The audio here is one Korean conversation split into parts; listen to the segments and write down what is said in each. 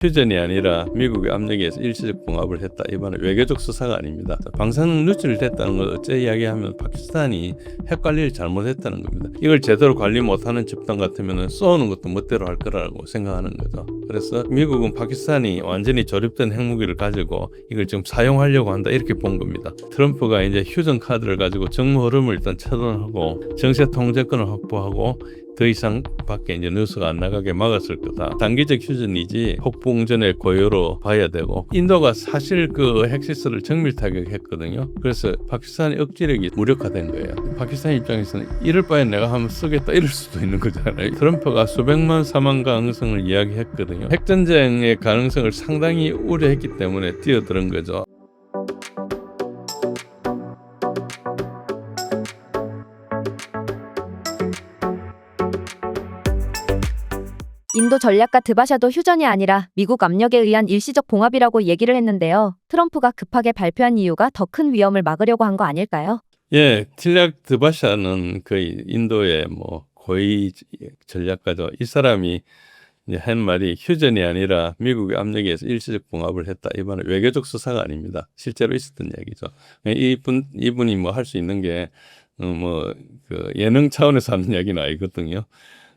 휴전이 아니라 미국의 압력에 의해서 일시적 봉합을 했다. 이번에 외교적 수사가 아닙니다. 방사능 누출이 됐다는 걸 어째 이야기하면 파키스탄이 핵 관리를 잘못했다는 겁니다. 이걸 제대로 관리 못하는 집단 같으면 쏘는 것도 멋대로 할 거라고 생각하는 거죠. 그래서 미국은 파키스탄이 완전히 조립된 핵무기를 가지고 이걸 지금 사용하려고 한다 이렇게 본 겁니다. 트럼프가 이제 휴전 카드를 가지고 정무 흐름을 일단 차단하고 정세 통제권을 확보하고 더 이상 밖에 이제 뉴스가 안 나가게 막았을 거다. 단기적 휴전이지 폭풍전의 고요로 봐야 되고, 인도가 사실 그 핵시설을 정밀 타격했거든요. 그래서 파키스탄의 억지력이 무력화된 거예요. 파키스탄 입장에서는 이럴 바엔 내가 한번 쓰겠다 이럴 수도 있는 거잖아요. 트럼프가 수백만 사망 가능성을 이야기했거든요. 핵전쟁의 가능성을 상당히 우려했기 때문에 뛰어드는 거죠. 인도 전략가 드바샤도 휴전이 아니라 미국 압력에 의한 일시적 봉합이라고 얘기를 했는데요. 트럼프가 급하게 발표한 이유가 더 큰 위험을 막으려고 한 거 아닐까요? 예, 틸락 드바샤는 거의 인도의 고위 전략가죠. 이 사람이 이제 한 말이 휴전이 아니라 미국의 압력에 의해서 일시적 봉합을 했다. 이번에 외교적 수사가 아닙니다. 실제로 있었던 얘기죠. 이분이 할 수 있는 게 그 예능 차원에서 하는 이야기는 아니거든요.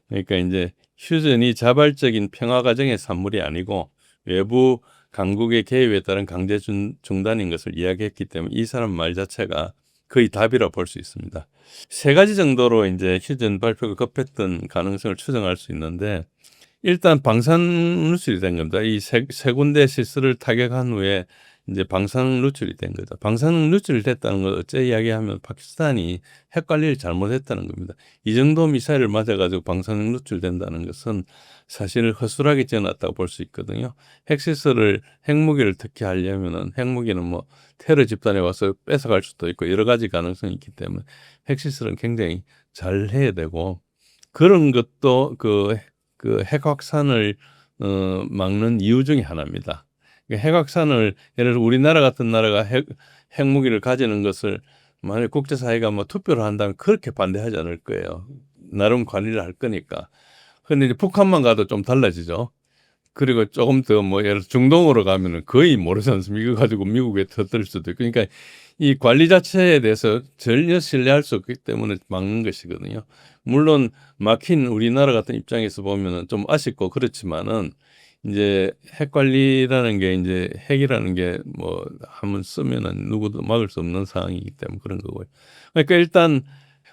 그러니까 이제 휴전이 자발적인 평화 과정의 산물이 아니고 외부 강국의 개입에 따른 강제 중단인 것을 이야기했기 때문에 이 사람 말 자체가 거의 답이라 볼 수 있습니다. 세 가지 정도로 이제 휴전 발표가 급했던 가능성을 추정할 수 있는데, 일단 방사능 누출이 된 겁니다. 이 세 군데 시설을 타격한 후에 이제 방사능 누출이 된 거죠. 방사능 누출이 됐다는 걸 어째 이야기하면 파키스탄이 핵 관리를 잘못했다는 겁니다. 이 정도 미사일을 맞아가지고 방사능 누출된다는 것은 사실 허술하게 지어놨다고 볼 수 있거든요. 핵시설을 핵무기를 특히 하려면은 핵무기는 테러 집단에 와서 뺏어갈 수도 있고 여러 가지 가능성이 있기 때문에 핵시설은 굉장히 잘 해야 되고, 그런 것도 그 핵 확산을 막는 이유 중에 하나입니다. 핵 확산을, 예를 들어 우리나라 같은 나라가 핵무기를 가지는 것을 만약 국제사회가 투표를 한다면 그렇게 반대하지 않을 거예요. 나름 관리를 할 거니까. 근데 이제 북한만 가도 좀 달라지죠. 그리고 조금 더 예를 들어 중동으로 가면은 거의 모르지 않습니까? 이거 가지고 미국에 터뜨릴 수도 있고. 그러니까 이 관리 자체에 대해서 전혀 신뢰할 수 없기 때문에 막는 것이거든요. 물론 막힌 우리나라 같은 입장에서 보면은 좀 아쉽고 그렇지만은, 이제 핵 관리라는 게 이제 핵이라는 게 한번 쓰면은 누구도 막을 수 없는 상황이기 때문에 그런 거고요. 그러니까 일단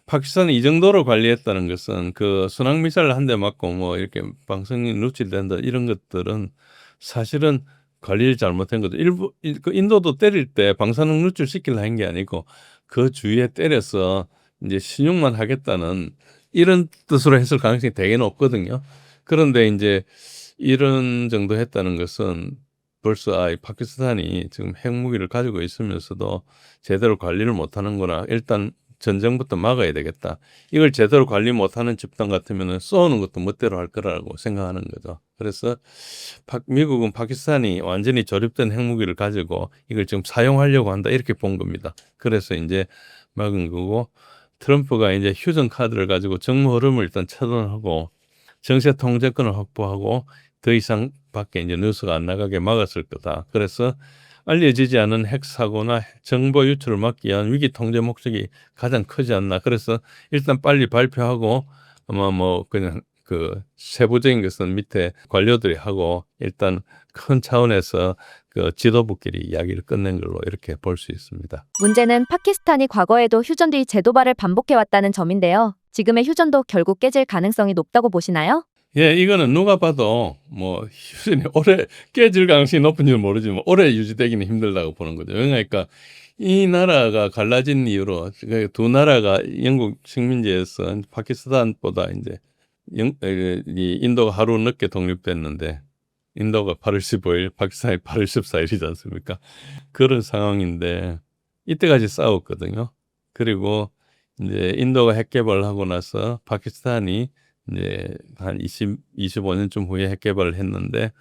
파키스탄이 이 정도로 관리했다는 것은 그 순항 미사일 한 대 맞고 이렇게 방사능이 누출된다 이런 것들은 사실은 관리를 잘못한 거죠. 그 인도도 때릴 때 방사능 누출 시키려 한 게 아니고 그 주위에 때려서 이제 신용만 하겠다는 이런 뜻으로 했을 가능성이 되게 높거든요. 그런데 이제 이런 정도 했다는 것은 벌써 파키스탄이 지금 핵무기를 가지고 있으면서도 제대로 관리를 못하는구나. 일단 전쟁부터 막아야 되겠다. 이걸 제대로 관리 못하는 집단 같으면 쏘는 것도 멋대로 할 거라고 생각하는 거죠. 그래서 미국은 파키스탄이 완전히 조립된 핵무기를 가지고 이걸 지금 사용하려고 한다 이렇게 본 겁니다. 그래서 이제 막은 거고, 트럼프가 이제 휴전 카드를 가지고 정무 흐름을 일단 차단하고 정세 통제권을 확보하고 더 이상 밖에 이제 뉴스가 안 나가게 막았을 거다. 그래서 알려지지 않은 핵 사고나 정보 유출을 막기 위한 위기 통제 목적이 가장 크지 않나. 그래서 일단 빨리 발표하고 아마 그냥 그 세부적인 것은 밑에 관료들이 하고 일단 큰 차원에서 그 지도부끼리 이야기를 끝낸 걸로 이렇게 볼 수 있습니다. 문제는 파키스탄이 과거에도 휴전 뒤 재도발을 반복해왔다는 점인데요. 지금의 휴전도 결국 깨질 가능성이 높다고 보시나요? 예, 이거는 누가 봐도 휴전이 오래 깨질 가능성이 높은지는 모르지만 오래 유지되기는 힘들다고 보는 거죠. 그러니까 이 나라가 갈라진 이유로 두 나라가 영국 식민지에서 파키스탄보다 이제 이 인도가 하루 늦게 독립됐는데, 인도가 8월 15일, 파키스탄이 8월 14일이지 않습니까? 그런 상황인데 이때까지 싸웠거든요. 그리고 이제 인도가 핵 개발을 하고 나서 파키스탄이 이제 한 25년쯤 후에 핵 개발을 했는데,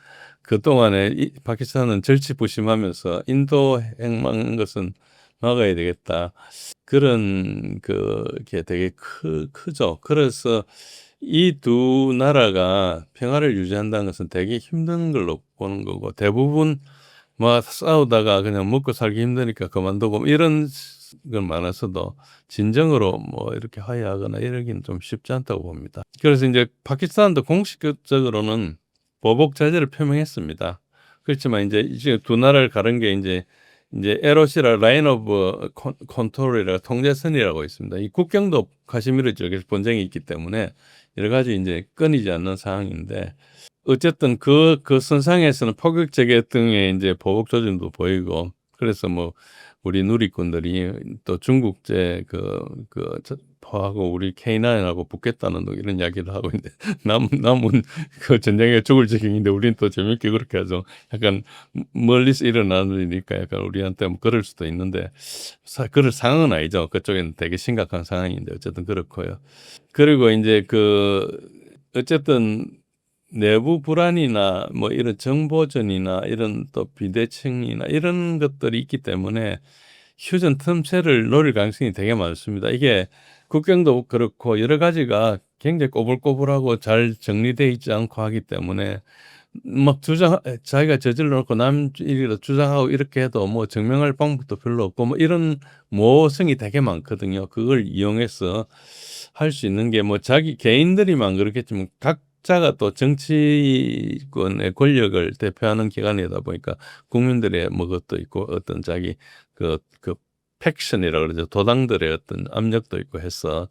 그동안에 파키스탄은 절치부심하면서 인도 핵 막는 것은 막아야 되겠다. 그런 그게 되게 크죠. 그래서 이 두 나라가 평화를 유지한다는 것은 되게 힘든 걸로 보는 거고 대부분 뭐 싸우다가 그냥 먹고 살기 힘드니까 그만두고 이런 건 많아서도 진정으로 뭐 이렇게 화해하거나 이러기는 좀 쉽지 않다고 봅니다. 그래서 이제 파키스탄도 공식적으로는 보복 자제를 표명했습니다. 그렇지만 이제 두 나라를 가른 게 이제 LOC라 라인 오브 컨트롤이라 통제선이라고 있습니다. 이 국경도 카시미르 지역에서 분쟁이 있기 때문에 여러 가지 이제 끊이지 않는 상황인데 어쨌든 그 선상에서는 포격 재개 등의 이제 보복 조짐도 보이고 그래서 뭐 우리 누리꾼들이 또 중국제 포하고 우리 K9하고 붙겠다는 이런 이야기를 하고 있는데 남은 그 전쟁에 죽을 지경인데 우리는 또 재밌게 그렇게 하죠. 약간 멀리서 일어나는 일이니까 약간 우리한테 뭐 그럴 수도 있는데 그럴 상황은 아니죠. 그쪽에는 되게 심각한 상황인데 어쨌든 그렇고요. 그리고 이제 어쨌든 내부 불안이나 뭐 이런 정보전이나 이런 또 비대칭이나 이런 것들이 있기 때문에 휴전 틈새를 노릴 가능성이 되게 많습니다. 이게 국경도 그렇고 여러 가지가 굉장히 꼬불꼬불하고 잘 정리되어 있지 않고 하기 때문에 막 자기가 저질러 놓고 남 일이라 주장하고 이렇게 해도 뭐 증명할 방법도 별로 없고 뭐 이런 모성이 되게 많거든요. 그걸 이용해서 할 수 있는 게 뭐 자기 개인들이만 그렇겠지만 각자가 또 정치권의 권력을 대표하는 기관이다 보니까 국민들의 뭐 것도 있고 어떤 자기 그 팩션이라고 그러죠. 도당들의 어떤 압력도 있고 해서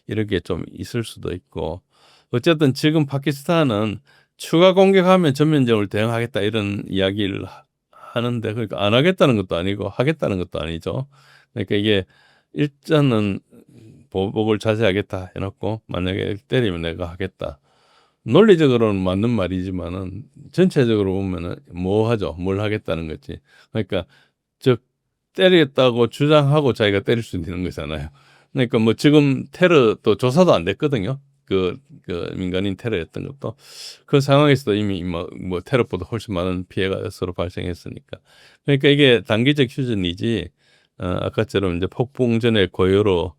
이렇게 좀 있을 수도 있고 어쨌든 지금 파키스탄은 추가 공격하면 전면적으로 대응하겠다 이런 이야기를 하는데 그러니까 안 하겠다는 것도 아니고 하겠다는 것도 아니죠. 그러니까 이게 일단은 보복을 자제하겠다 해놓고 만약에 때리면 내가 하겠다. 논리적으로는 맞는 말이지만은 전체적으로 보면은 뭐 하죠? 뭘 하겠다는 거지. 그러니까 즉 때리겠다고 주장하고 자기가 때릴 수 있는 거잖아요. 그러니까 뭐 지금 테러 또 조사도 안 됐거든요. 그 민간인 테러였던 것도 그 상황에서도 이미 뭐 테러보다 훨씬 많은 피해가 서로 발생했으니까. 그러니까 이게 단기적 휴전이지 아까처럼 이제 폭풍전의 고요로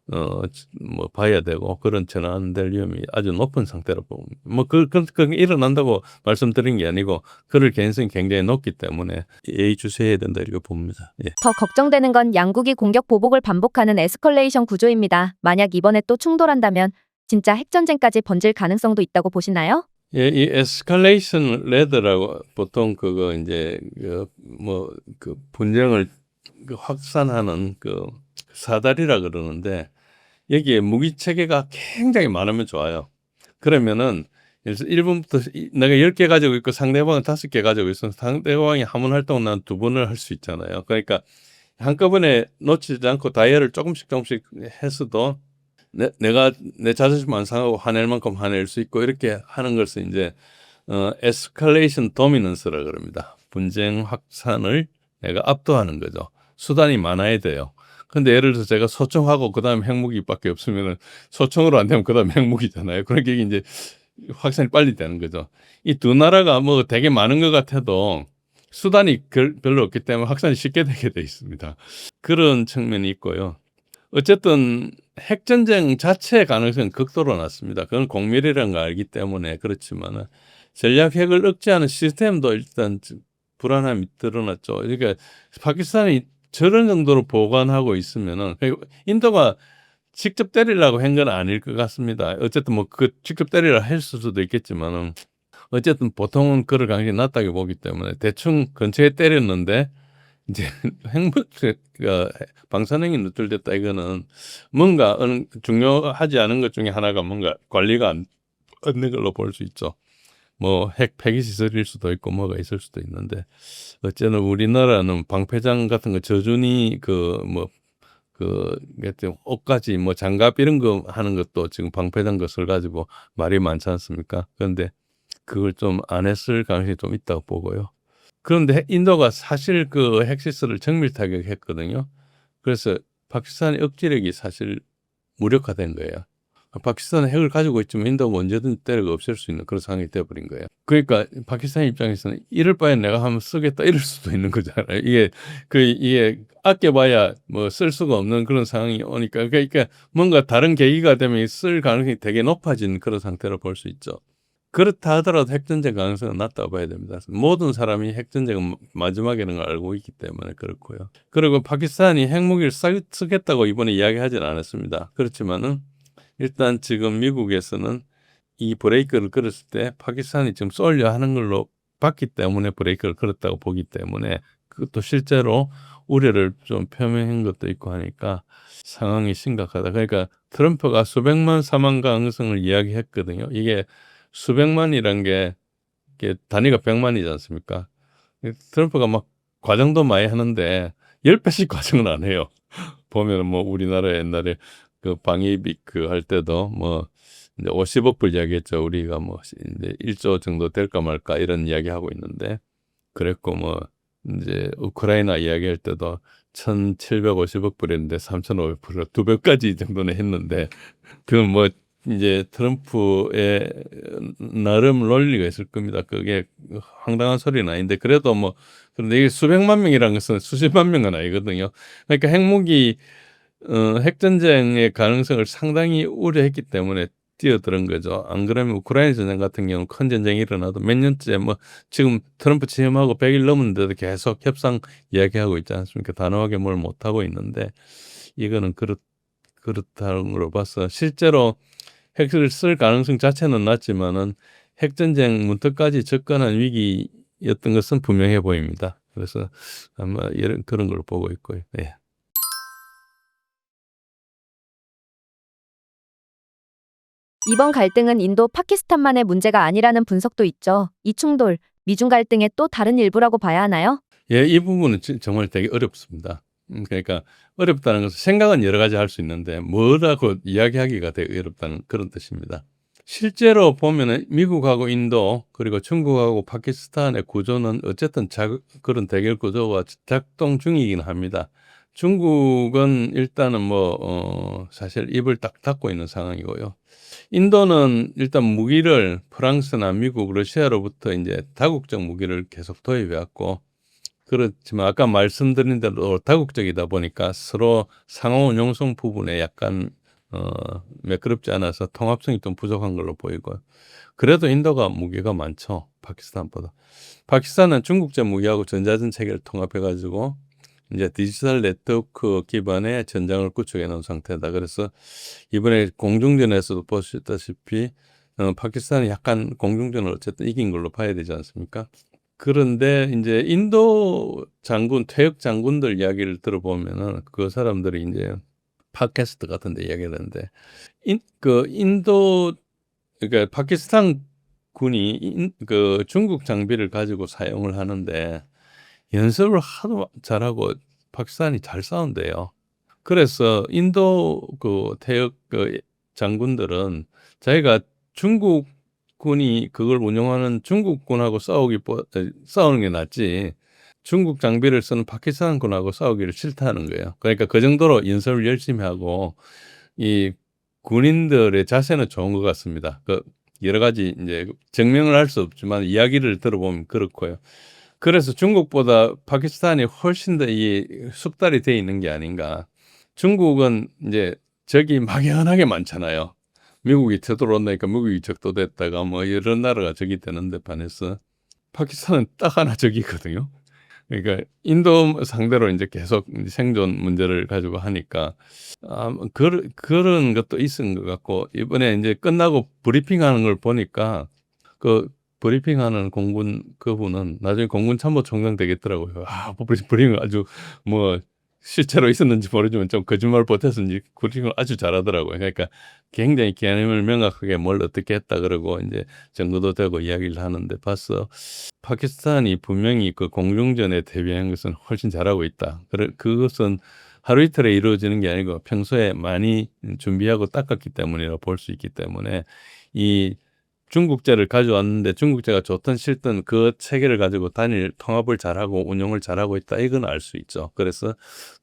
뭐 봐야 되고 그런 전환될 위험이 아주 높은 상태로 봅니다. 그 일어난다고 말씀드린 게 아니고 그럴 개연성이 굉장히 높기 때문에 예의주시해야 된다 이렇게 봅니다. 예. 더 걱정되는 건 양국이 공격 보복을 반복하는 에스컬레이션 구조입니다. 만약 이번에 또 충돌한다면 진짜 핵전쟁까지 번질 가능성도 있다고 보시나요? 예, 이 에스컬레이션 레드라고 보통 그거 이제 분쟁을 확산하는 사다리라 그러는데 여기에 무기 체계가 굉장히 많으면 좋아요. 그러면은 예를 들어서 1분부터 내가 10개 가지고 있고 상대방은 5개 가지고 있으면 상대방이 한 번 활동을 난 2번을 할 수 있잖아요. 그러니까 한꺼번에 놓치지 않고 다이얼을 조금씩 해서도 내가 내 자존심 안 상하고 화낼 만큼 화낼 수 있고 이렇게 하는 것을 이제 에스컬레이션 도미넌스라 그럽니다. 분쟁 확산을 내가 압도하는 거죠. 수단이 많아야 돼요. 근데 예를 들어서 제가 소총하고 그다음에 핵무기밖에 없으면은 소총으로 안 되면 그다음 핵무기잖아요. 그러니까 이게 이제 확산이 빨리 되는 거죠. 이 두 나라가 뭐 되게 많은 것 같아도 수단이 별로 없기 때문에 확산이 쉽게 되게 돼 있습니다. 그런 측면이 있고요. 어쨌든 핵전쟁 자체의 가능성은 극도로 낮습니다. 그건 공밀이라는 걸 알기 때문에 그렇지만은 전략 핵을 억제하는 시스템도 일단 불안함이 드러났죠. 그러니까 파키스탄이 저런 정도로 보관하고 있으면은 인도가 직접 때리려고 한 건 아닐 것 같습니다. 어쨌든 뭐 직접 때리려 했을 수도 있겠지만은 어쨌든 보통은 그럴 가능성이 낮다고 보기 때문에 대충 근처에 때렸는데 이제 방사능이 누출됐다 이거는 뭔가 중요하지 않은 것 중에 하나가 뭔가 관리가 안 되는 걸로 볼 수 있죠. 뭐 핵 폐기 시설일 수도 있고 뭐가 있을 수도 있는데 어쨌든 우리나라는 방패장 같은 거 저준위 옷까지 뭐 장갑 이런 거 하는 것도 지금 방패장 것을 가지고 말이 많지 않습니까? 그런데 그걸 좀 안 했을 가능성이 좀 있다고 보고요. 그런데 인도가 사실 핵시설을 정밀 타격했거든요. 그래서 파키스탄의 억지력이 사실 무력화된 거예요. 파키스탄은 핵을 가지고 있지만 인도가 언제든 때려가 없앨 수 있는 그런 상황이 되어버린 거예요. 그러니까 파키스탄 입장에서는 이럴 바에 내가 한번 쓰겠다 이럴 수도 있는 거잖아요. 이게 아껴봐야 뭐 쓸 수가 없는 그런 상황이 오니까 그러니까 뭔가 다른 계기가 되면 쓸 가능성이 되게 높아진 그런 상태로 볼 수 있죠. 그렇다 하더라도 핵전쟁 가능성은 낮다고 봐야 됩니다. 모든 사람이 핵전쟁은 마지막에는 걸 알고 있기 때문에 그렇고요. 그리고 파키스탄이 핵무기를 쓰겠다고 이번에 이야기하지는 않았습니다. 그렇지만은 일단 지금 미국에서는 이 브레이크를 걸었을 때 파키스탄이 지금 쏠려 하는 걸로 봤기 때문에 브레이크를 걸었다고 보기 때문에 그것도 실제로 우려를 좀 표명한 것도 있고 하니까 상황이 심각하다. 그러니까 트럼프가 수백만 사망 가능성을 이야기했거든요. 이게 수백만이란 게 이게 단위가 100만이지 않습니까? 트럼프가 막 과정도 많이 하는데 10배씩 과정은 안 해요. 보면은 뭐 우리나라 옛날에 그 방위비 그 할 때도 뭐 이제 50억 불 이야기했죠. 우리가 뭐 이제 1조 정도 될까 말까 이런 이야기 하고 있는데 그랬고 뭐 이제 우크라이나 이야기할 때도 1,750억 불이었는데 3,500불로 2배까지 정도는 했는데 그건 뭐 이제 트럼프의 나름 논리가 있을 겁니다. 그게 황당한 소리는 아닌데 그래도 뭐 그런데 이게 수백만 명이라는 것은 수십만 명은 아니거든요. 그러니까 핵전쟁의 가능성을 상당히 우려했기 때문에 뛰어드는 거죠. 안 그러면 우크라이나 전쟁 같은 경우는 큰 전쟁이 일어나도 몇 년째 뭐 지금 트럼프 취임하고 100일 넘었는데도 계속 협상 이야기하고 있지 않습니까? 단호하게 뭘 못하고 있는데 이거는 그렇다는 걸로 봐서 실제로 핵을 쓸 가능성 자체는 낮지만은 핵전쟁 문턱까지 접근한 위기였던 것은 분명해 보입니다. 그래서 아마 그런 걸 보고 있고요. 예. 이번 갈등은 인도 파키스탄만의 문제가 아니라는 분석도 있죠. 이 충돌, 미중 갈등의 또 다른 일부라고 봐야 하나요? 예, 이 부분은 정말 되게 어렵습니다. 그러니까 어렵다는 것은 생각은 여러 가지 할 수 있는데 뭐라고 이야기하기가 되게 어렵다는 그런 뜻입니다. 실제로 보면은 미국하고 인도 그리고 중국하고 파키스탄의 구조는 어쨌든 그런 대결 구조가 작동 중이긴 합니다. 중국은 일단은 사실 입을 딱 닫고 있는 상황이고요. 인도는 일단 무기를 프랑스나 미국, 러시아로부터 이제 다국적 무기를 계속 도입해 왔고 그렇지만 아까 말씀드린 대로 다국적이다 보니까 서로 상호 운용성 부분에 약간 매끄럽지 않아서 통합성이 좀 부족한 걸로 보이고요. 그래도 인도가 무기가 많죠. 파키스탄보다. 파키스탄은 중국제 무기하고 전자전 체계를 통합해 가지고 이제 디지털 네트워크 기반의 전장을 구축해 놓은 상태다. 그래서 이번에 공중전에서도 보셨다시피 파키스탄이 약간 공중전을 어쨌든 이긴 걸로 봐야 되지 않습니까? 그런데 이제 인도 장군, 퇴역 장군들 이야기를 들어보면은 그 사람들이 이제 팟캐스트 같은 데 이야기하는데 인도 그러니까 파키스탄 군이 그 중국 장비를 가지고 사용을 하는데 연습을 하도 잘하고 파키스탄이 잘 싸운대요. 그래서 인도 그 퇴역 그 장군들은 자기가 중국군이 그걸 운영하는 중국군하고 싸우는 게 낫지 중국 장비를 쓰는 파키스탄군하고 싸우기를 싫다는 거예요. 그러니까 그 정도로 연습을 열심히 하고 이 군인들의 자세는 좋은 것 같습니다. 그 여러 가지 이제 증명을 할 수 없지만 이야기를 들어보면 그렇고요. 그래서 중국보다 파키스탄이 훨씬 더 이 숙달이 돼 있는 게 아닌가. 중국은 이제 적이 막연하게 많잖아요. 미국이 쳐들어온다니까 미국이 적도됐다가 뭐 여러 나라가 적이 되는데 반해서 파키스탄은 딱 하나 적이거든요. 그러니까 인도 상대로 이제 계속 생존 문제를 가지고 하니까 그런 것도 있은 것 같고 이번에 이제 끝나고 브리핑하는 걸 보니까 그 브리핑하는 공군 그분은 나중에 공군 참모총장 되겠더라고요. 브리핑을 아주 뭐 실제로 있었는지 모르지만 좀 거짓말 보태서인지 브리핑을 아주 잘하더라고요. 그러니까 굉장히 개념을 명확하게 뭘 어떻게 했다 그러고 이제 증거도 되고 이야기를 하는데 봤어. 파키스탄이 분명히 그 공중전에 대비한 것은 훨씬 잘하고 있다. 그것은 하루 이틀에 이루어지는 게 아니고 평소에 많이 준비하고 닦았기 때문이라고 볼 수 있기 때문에 이 중국제를 가져왔는데 중국제가 좋든 싫든 그 체계를 가지고 단일 통합을 잘하고 운용을 잘하고 있다. 이건 알 수 있죠. 그래서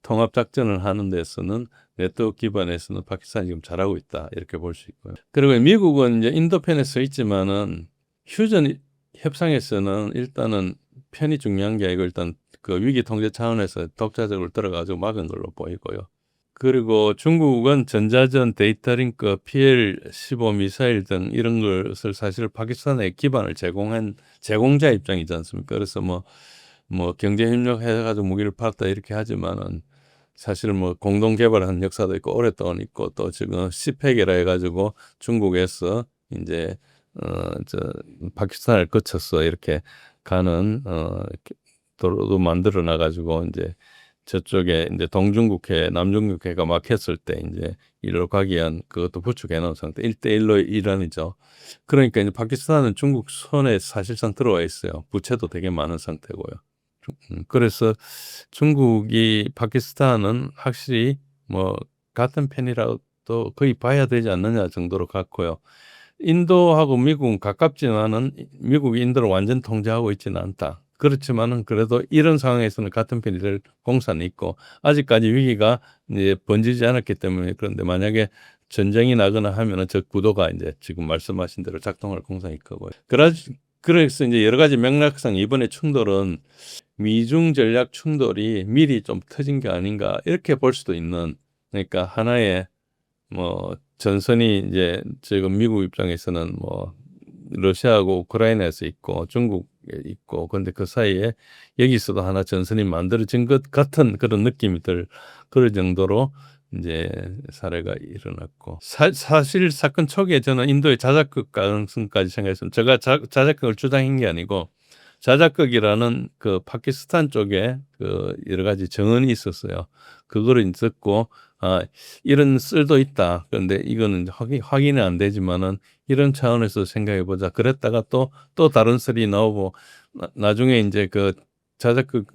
통합 작전을 하는 데서는 네트워크 기반에서는 파키스탄이 지금 잘하고 있다 이렇게 볼 수 있고요. 그리고 미국은 이제 인도편에 서 있지만은 휴전 협상에서는 일단은 편이 중요한 게 아니고 일단 그 위기 통제 차원에서 독자적으로 들어가지고 막은 걸로 보이고요. 그리고 중국은 전자전, 데이터 링크, PL-15 미사일 등 이런 것을 사실 파키스탄에 기반을 제공한 제공자 입장이지 않습니까? 그래서 뭐 경제 협력해가지고 무기를 팔았다 이렇게 하지만은 사실 뭐 공동 개발한 역사도 있고 오랫동안 있고 또 지금 시팩이라 해가지고 중국에서 이제 저 파키스탄을 거쳐서 이렇게 가는 도로도 만들어 놔가지고 이제 저쪽에 이제 동중국해, 남중국해가 막혔을 때 이제 일로 가기 위한 그것도 구축해 놓은 상태. 1대1로 일환이죠. 그러니까 이제 파키스탄은 중국 손에 사실상 들어와 있어요. 부채도 되게 많은 상태고요. 그래서 중국이 파키스탄은 확실히 뭐 같은 편이라도 거의 봐야 되지 않느냐 정도로 같고요. 인도하고 미국은 가깝지만은 미국이 인도를 완전 통제하고 있지는 않다. 그렇지만은 그래도 이런 상황에서는 같은 편이 될 공산이 있고 아직까지 위기가 이제 번지지 않았기 때문에 그런데 만약에 전쟁이 나거나 하면은 저 구도가 이제 지금 말씀하신 대로 작동할 공산이 크고요. 그래서 이제 여러 가지 맥락상 이번에 충돌은 미중 전략 충돌이 미리 좀 터진 게 아닌가 이렇게 볼 수도 있는 그러니까 하나의 뭐 전선이 이제 지금 미국 입장에서는 뭐 러시아하고 우크라이나에서 있고 중국에 있고 근데 그 사이에 여기서도 하나 전선이 만들어진 것 같은 그런 느낌이 들 그럴 정도로 이제 사례가 일어났고 사실 사건 초기에 저는 인도의 자작극 가능성까지 생각했습니다. 제가 자작극을 주장한 게 아니고 자작극이라는 그 파키스탄 쪽에 그 여러 가지 정언이 있었어요. 그거를 듣고 이런 썰도 있다. 그런데 이거는 확인이 안 되지만은 이런 차원에서 생각해 보자. 그랬다가 또 다른 썰이 나오고 나중에 이제 그 자작극이라고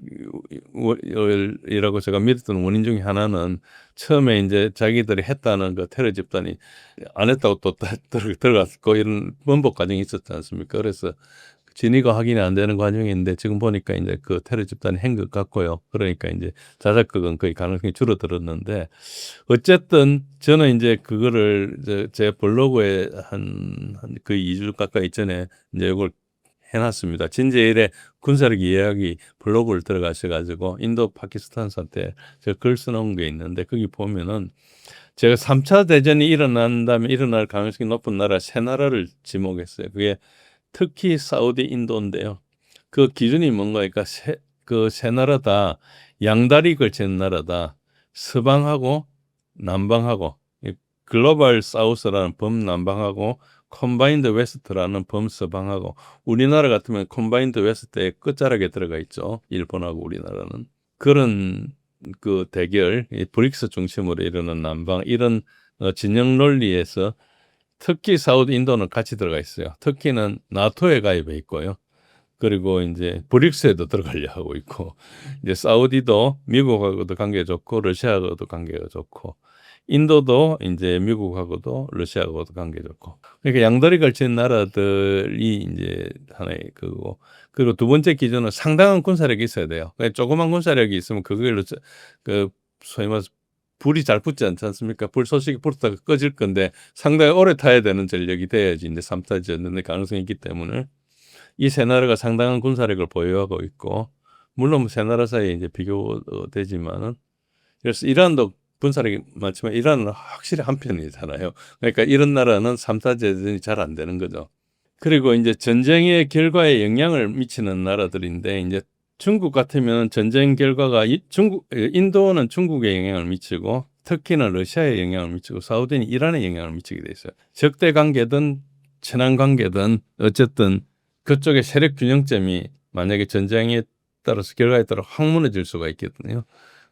제가 믿었던 원인 중에 하나는 처음에 이제 자기들이 했다는 그 테러 집단이 안 했다고 또 들어갔고 이런 번복 과정이 있었지 않습니까? 그래서 진위가 확인이 안 되는 과정인데 지금 보니까 이제 그 테러 집단이 한 것 같고요. 그러니까 이제 자작극은 거의 가능성이 줄어들었는데 어쨌든 저는 이제 그거를 제 블로그에 한 거의 2주 가까이 전에 이제 이걸 해놨습니다. 진제1의 군사력 이야기 블로그를 들어가셔가지고 인도 파키스탄 사태 제가 글 써놓은 게 있는데 거기 보면은 제가 3차 대전이 일어난다면 일어날 가능성이 높은 나라 세 나라를 지목했어요. 그게 특히 사우디, 인도인데요. 그 기준이 뭔가 그러니까 그 세 나라 다 양다리 걸친 나라다. 서방하고 남방하고 글로벌 사우스라는 범남방하고 컴바인드 웨스트라는 범서방하고 우리나라 같으면 컴바인드 웨스트에 끝자락에 들어가 있죠. 일본하고 우리나라는. 그런 그 대결, 브릭스 중심으로 이루는 남방 이런 진영 논리에서 특히 사우디 인도는 같이 들어가 있어요. 터키는 나토에 가입해 있고요. 그리고 이제 브릭스에도 들어가려 하고 있고 이제 사우디도 미국하고도 관계가 좋고 러시아하고도 관계가 좋고 인도도 이제 미국하고도 러시아하고도 관계 좋고 그러니까 양다리 걸친 나라들이 이제 하나의 그거고 그리고 두 번째 기준은 상당한 군사력이 있어야 돼요. 그러니까 조그만 군사력이 있으면 그걸로 그 소위 말해서 불이 잘 붙지 않지 않습니까? 불쏘시개 불었다가 꺼질 건데 상당히 오래 타야 되는 전력이 돼야지 이제 3차 전쟁의 가능성이 있기 때문에 이 세 나라가 상당한 군사력을 보유하고 있고 물론 세 나라 사이에 이제 비교되지만은 그래서 이란도 군사력이 많지만 이란은 확실히 한 편이잖아요. 그러니까 이런 나라는 3차 대전이 잘 안 되는 거죠. 그리고 이제 전쟁의 결과에 영향을 미치는 나라들인데 이제 중국 같으면 전쟁 결과가 인도는 중국에 영향을 미치고 터키는 러시아에 영향을 미치고 사우디는 이란에 영향을 미치게 돼 있어요. 적대 관계든 친한 관계든 어쨌든 그쪽의 세력 균형점이 만약에 전쟁에 따라서 결과에 따라 확 무너질 수가 있거든요.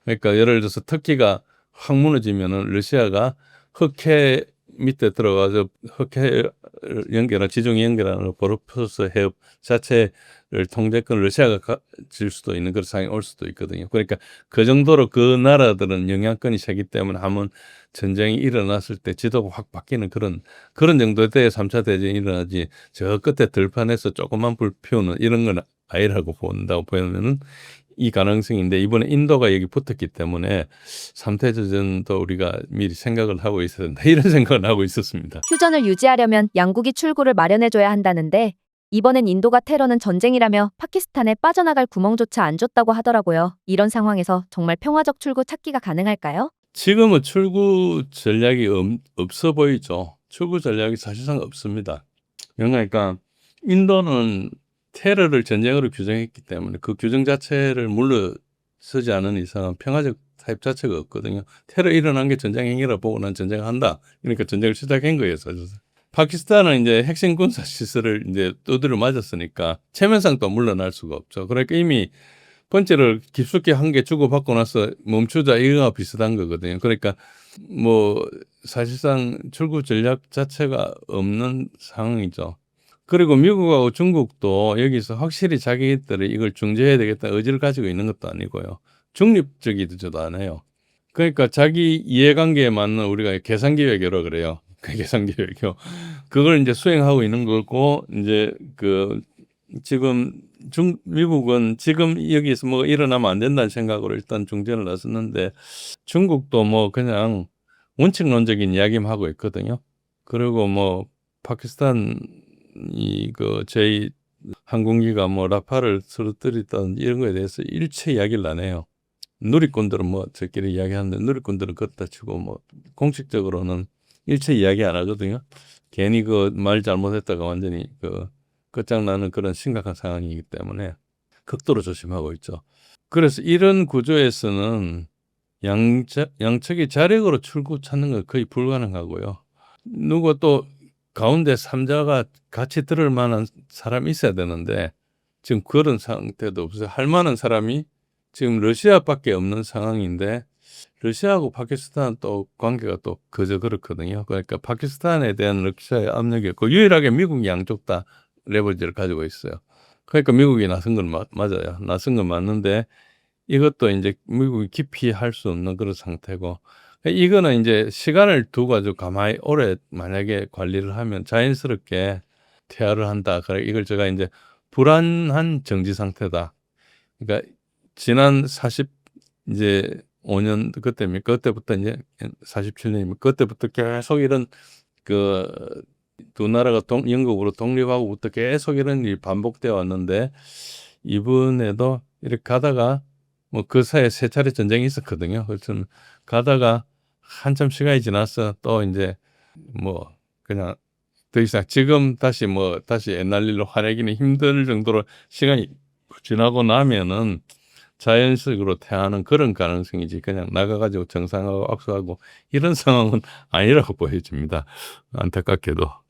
그러니까 예를 들어서 터키가 확 무너지면은 러시아가 흑해 밑에 들어가서 흑해 연결한 지중 연결하는 보스포러스 해협 자체를 통제권 러시아가 가질 수도 있는 그런 상황이 올 수도 있거든요. 그러니까 그 정도로 그 나라들은 영향권이 세기 때문에 한번 전쟁이 일어났을 때 지도가 확 바뀌는 그런 정도에 대해 3차 대전이 일어나지 저 끝에 들판에서 조그만 불 피우는 이런 건 아니라고 본다고 보면은 이 가능성인데 이번에 인도가 여기 붙었기 때문에 3태조전도 우리가 미리 생각을 하고 있어야 된다. 이런 생각을 하고 있었습니다. 휴전을 유지하려면 양국이 출구를 마련해줘야 한다는데 이번엔 인도가 테러는 전쟁이라며 파키스탄에 빠져나갈 구멍조차 안 줬다고 하더라고요. 이런 상황에서 정말 평화적 출구 찾기가 가능할까요? 지금은 출구 전략이 없어 보이죠. 출구 전략이 사실상 없습니다. 그러니까 인도는 테러를 전쟁으로 규정했기 때문에 그 규정 자체를 물러서지 않은 이상은 평화적 타입 자체가 없거든요. 테러 일어난 게 전쟁 행위라 보고 난 전쟁을 한다. 그러니까 전쟁을 시작한 거예요, 사실상. 파키스탄은 이제 핵심 군사 시설을 이제 두드려 맞았으니까 체면상 또 물러날 수가 없죠. 그러니까 이미 번째를 깊숙이 한 개 주고받고 나서 멈추자 이거와 비슷한 거거든요. 그러니까 뭐 사실상 출구 전략 자체가 없는 상황이죠. 그리고 미국하고 중국도 여기서 확실히 자기들이 이걸 중재해야 되겠다 의지를 가지고 있는 것도 아니고요. 중립적이지도 않아요. 그러니까 자기 이해관계에 맞는 우리가 계산기획이라고 그래요. 그 계산기획이요. 그걸 이제 수행하고 있는 거고 이제 그 지금 미국은 지금 여기서 뭐 일어나면 안 된다는 생각으로 일단 중재를 나섰는데 중국도 뭐 그냥 원칙론적인 이야기만 하고 있거든요. 그리고 뭐 파키스탄 그 제 항공기가 뭐 라파를 쓰러뜨렸다는 이런 거에 대해서 일체 이야기를 안 해요. 누리꾼들은 뭐 저끼리 이야기하는데 누리꾼들은 걷다 치고 뭐 공식적으로는 일체 이야기 안 하거든요. 괜히 그 말 잘못했다가 완전히 그 끝장나는 그런 심각한 상황이기 때문에 극도로 조심하고 있죠. 그래서 이런 구조에서는 양측이 자력으로 출구 찾는 건 거의 불가능하고요. 누가 또 가운데 3자가 같이 들을 만한 사람이 있어야 되는데 지금 그런 상태도 없어요. 할 만한 사람이 지금 러시아밖에 없는 상황인데 러시아하고 파키스탄은 또 관계가 또 그저 그렇거든요. 그러니까 파키스탄에 대한 러시아의 압력이 없고 유일하게 미국이 양쪽 다 레버리지를 가지고 있어요. 그러니까 미국이 나선 건 맞아요. 나선 건 맞는데 이것도 이제 미국이 깊이 할 수 없는 그런 상태고 이거는 이제 시간을 두고 아주 가만히 오래 만약에 관리를 하면 자연스럽게 퇴화를 한다. 그래 이걸 제가 이제 불안한 정지 상태다. 그러니까 지난 40 이제 5년 그때입니까? 그때부터 이제 47년입니까? 그때부터 계속 이런 그 두 나라가 영국으로 독립하고부터 계속 이런 일이 반복되어 왔는데 이번에도 이렇게 가다가 뭐 그 사이에 세 차례 전쟁이 있었거든요. 그래서 가다가 한참 시간이 지나서 또 이제 뭐 그냥 더 이상 지금 다시 옛날 일로 화내기는 힘들 정도로 시간이 지나고 나면은 자연식으로 퇴하는 그런 가능성이지 그냥 나가가지고 정상하고 악수하고 이런 상황은 아니라고 보여집니다. 안타깝게도.